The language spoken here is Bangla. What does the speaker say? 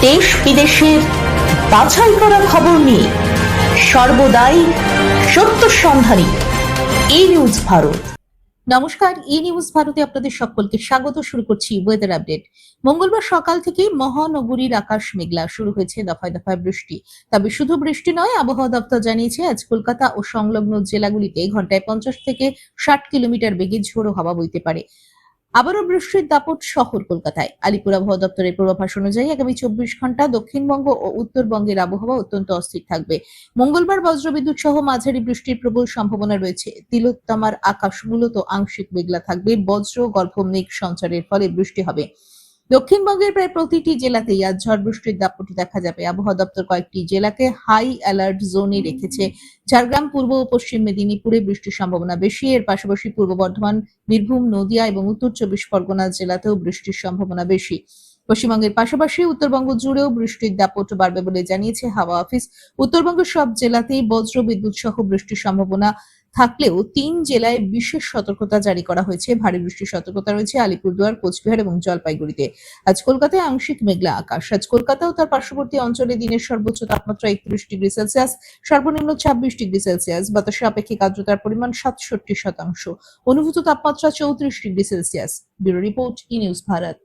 দেশ বিদেশের বাছাই করা খবর নিয়ে সর্বদাই সত্য সন্ধানী ই নিউজ ভারত। নমস্কার, ই নিউজ ভারতে আপনাদের সকলকে স্বাগত। শুরু করছি ওয়েদার আপডেট। মঙ্গলবার সকাল থেকে মহানগরীর আকাশ মেঘলা, শুরু হয়েছে দফায় দফায় বৃষ্টি। তবে শুধু বৃষ্টি নয়, আবহাওয়া দপ্তর জানিয়েছে আজ কলকাতা ও সংলগ্ন জেলাগুলিতে ঘন্টায় 50 থেকে 60 কিলোমিটার বেগে ঝোড়ো হাওয়া বইতে পারে। আবারও বৃষ্টির দাপট শহর কলকাতায়। আলিপুর আবহাওয়া দপ্তরের পূর্বাভাস অনুযায়ী আগামী 24 ঘন্টা দক্ষিণবঙ্গ ও উত্তরবঙ্গের আবহাওয়া অত্যন্ত অস্থির থাকবে। মঙ্গলবার বজ্রবিদ্যুৎ সহ মাঝারি বৃষ্টির প্রবল সম্ভাবনা রয়েছে। তিলোত্তমার আকাশ মূলত আংশিক মেঘলা থাকবে। বজ্র গর্ভ মেঘ সঞ্চারের ফলে বৃষ্টি হবে। দক্ষিণবঙ্গের প্রায় প্রতিটি জেলাতেই আজ ঝড় বৃষ্টির দাপট দেখা যাবে। আবহাওয়া দপ্তর কয়েকটি জেলাকে হাই অ্যালার্ট জোনে রেখেছে। ঝাড়গ্রাম, পূর্ব ও পশ্চিম মেদিনীপুরে বৃষ্টির সম্ভাবনা বেশি। এর পাশাপাশি পূর্ব বর্ধমান, বীরভূম, নদিয়া এবং উত্তর 24 পরগনা জেলাতেও বৃষ্টির সম্ভাবনা বেশি। পশ্চিমবঙ্গের পাশাপাশি উত্তরবঙ্গ জুড়েও বৃষ্টির দাপট বাড়বে বলে জানিয়েছে হাওয়া অফিস। উত্তরবঙ্গের সব জেলাতেই বজ্র বিদ্যুৎ সহ বৃষ্টির সম্ভাবনা থাকলেও 3 জেলায় বিশেষ সতর্কতা জারি করা হয়েছে। ভারী বৃষ্টির সতর্কতা রয়েছে আলিপুরদুয়ার, কোচবিহার এবং জলপাইগুড়িতে। আজ কলকাতায় আংশিক মেঘলা আকাশ। আজ কলকাতা ও তার পার্শ্ববর্তী অঞ্চলে দিনের সর্বোচ্চ তাপমাত্রা 31 ডিগ্রি সেলসিয়াস, সর্বনিম্ন 26 ডিগ্রি সেলসিয়াস। বাতাসে আপেক্ষিক আর্দ্রতার পরিমাণ 67%। অনুভূত তাপমাত্রা 34 ডিগ্রি সেলসিয়াস। ব্যুরো রিপোর্ট, ই নিউজ ভারত।